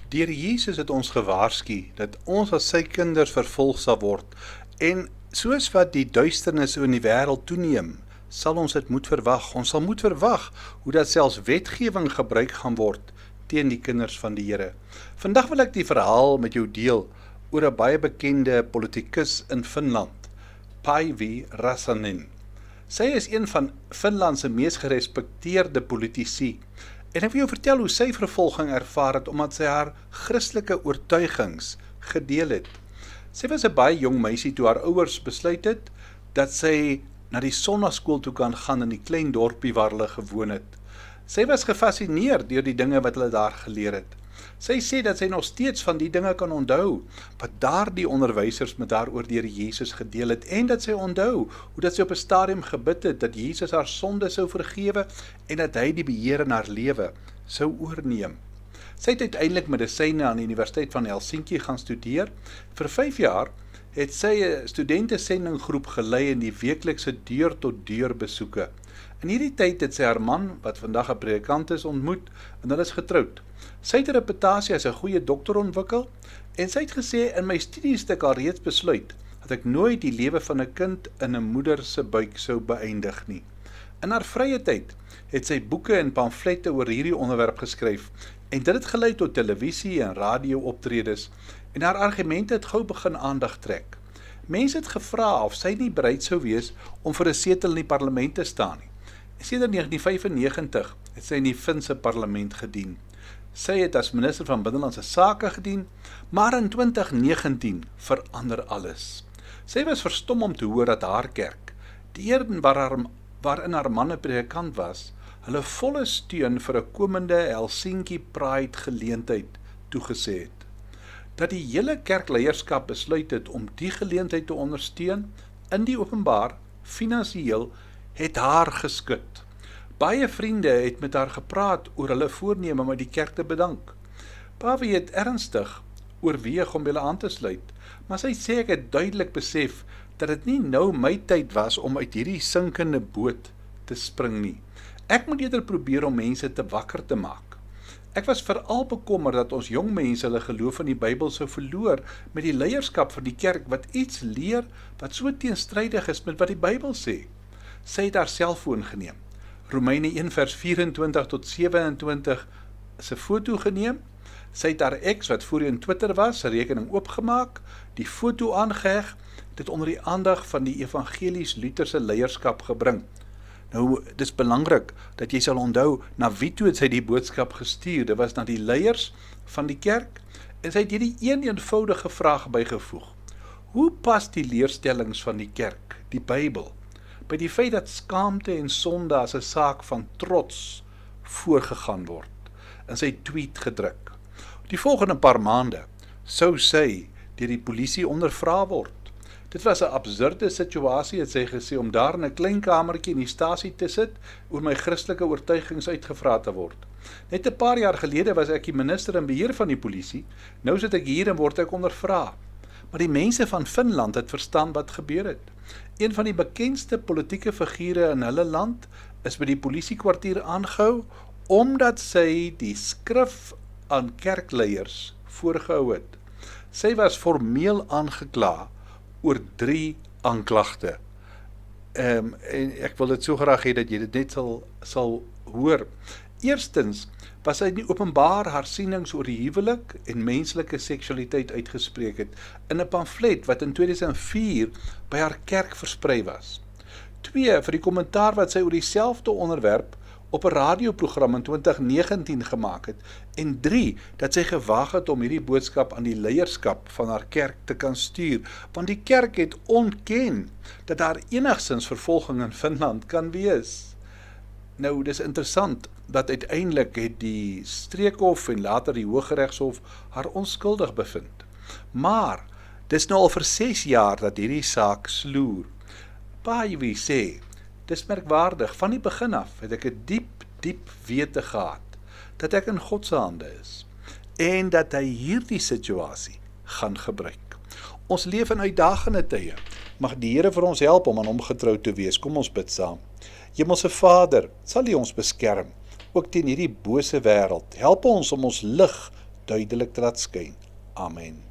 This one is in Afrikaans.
Deur Jesus het ons gewaarsku dat ons as sy kinders vervolg sal word en soos wat die duisternis in die wêreld toeneem, sal ons dit moet verwag. Ons sal moet verwag hoe dat selfs wetgewing gebruik gaan word teen die kinders van die Here. Vandag wil ek die verhaal met jou deel oor 'n baie bekende politikus in Finland, Päivi Räsänen. Sy is een van Finland se mees gerespekteerde politici. En ek wil jou vertel hoe sy vervolging ervaar het omdat sy haar Christelike oortuigings gedeel het. Sy was 'n baie jong meisie toe haar ouers besluit het dat sy na die sonnaskool toe kan gaan in die klein dorpie waar hulle gewoon het. Sy was gefassineer deur die dinge wat hulle daar geleer het. Sy sê dat sy nog steeds van die dinge kan onthou wat daardie onderwysers met haar oor die Here Jesus gedeel het en dat sy onthou hoe dat sy op 'n stadium gebid het dat Jesus haar sonde sou vergewe en dat hy die beheer in haar lewe sou oorneem. Sy het uiteindelik medisyne aan die Universiteit van Helsinki gaan studeer. Vir 5 jaar het sy 'n studentesendinggroep gelei in die weeklikse deur-tot-deur besoeke. In hierdie tyd het sy haar man, wat vandag 'n predikant is, ontmoet en hulle is getroud. Sy het 'n reputasie as 'n goeie dokter ontwikkel en sy het gesê, in my studies het ek al reeds besluit dat ek nooit die lewe van 'n kind in 'n moeder se buik sou beëindig nie. In haar vrye tyd het sy boeke en pamflette oor hierdie onderwerp geskryf en dit het gelei tot televisie en radio optredes en haar argumente het gou begin aandag trek. Mense het gevra of sy nie bereid sou wees om vir 'n setel in die parlement te staan nie. Sedert 1995 het sy in die Finse parlement gedien. Sy het as minister van Binnelandse Sake gedien, maar in 2019 verander alles. Sy was verstom om te hoor dat haar kerk, die een waarin haar man 'n predikant was, hulle volle steun vir 'n komende Helsinki Pride geleentheid toegesê het. Dat die hele kerkleierskap besluit het om die geleentheid te ondersteun, in die openbaar, finansiëel, het haar geskud. Baie vriende het met haar gepraat oor hulle voorneme om uit die kerk te bedank. Päivi het ernstig oorweeg om hulle aan te sluit, maar sy sê ek het duidelik besef dat dit nie nou my tyd was om uit hierdie sinkende boot te spring nie. Ek moet eerder probeer om mense te wakker te maak. Ek was veral bekommerd dat ons jong mense hulle geloof in die Bybel sou verloor met die leierskap van die kerk wat iets leer wat so teenstrydig is met wat die Bybel sê. Sy het haar selfoon geneem, Romeine 1 vers 24 tot 27 se foto geneem, sy het haar ex wat voorheen Twitter was, sy rekening oopgemaak, die foto aangeheg, dit onder die aandag van die evangelies-Lutherse leierskap gebring. Nou, dit is belangrik dat jy sal onthou, na wie toe het sy die boodskap gestuur, dit was na die leiers van die kerk, en sy het hierdie eenvoudige vraag bygevoeg. Hoe pas die leerstellings van die kerk, die Bybel, by die feit dat skaamte en sonde as 'n saak van trots voorgegaan word, in sy tweet gedruk. Die volgende paar maande sou sy deur die polisie ondervra word. Dit was 'n absurde situasie, het sy gesê, om daar in 'n klein kamertjie in die stasie te sit, oor my Christelike oortuigings uitgevra te word. Net 'n paar jaar gelede was ek die minister in beheer van die polisie, nou sit ek hier en word ek ondervra. Maar die mense van Finland het verstaan wat gebeur het. Een van die bekendste politieke figure in hulle land is by die polisiekwartier aangehou, omdat sy die skrif aan kerkleiers voorgehou het. Sy was formeel aangekla oor 3 aanklagte. En ek wil dit so graag hê dat jy dit net sal hoor. Eerstens was sy nie openbaar haar sienings oor die huwelik en menslike seksualiteit uitgespreek het in 'n pamflet wat in 2004 by haar kerk versprei was. 2, vir die kommentaar wat sy oor dieselfde onderwerp op 'n radioprogram in 2019 gemaak het, en 3, dat sy gewaag het om hierdie boodskap aan die leierskap van haar kerk te kan stuur, want die kerk het ontken dat daar enigstens vervolging in Finland kan wees. Nou, dis interessant dat uiteindelik het die streekhof en later die Hooggeregshof haar onskuldig bevind. Maar, dis nou al vir 6 jaar dat hierdie saak sloer. Päivi sê, dis merkwaardig, van die begin af het ek 'n diep wete gehad, dat ek in God se hande is, en dat hy hierdie situasie gaan gebruik. Ons leef in uitdagende tye, mag die Here vir ons help om aan hom getrou te wees, kom ons bid saam. Hemelse Vader, sal U ons beskerm, ook teen hierdie bose wêreld, help ons om ons lig duidelik laat skyn. Amen.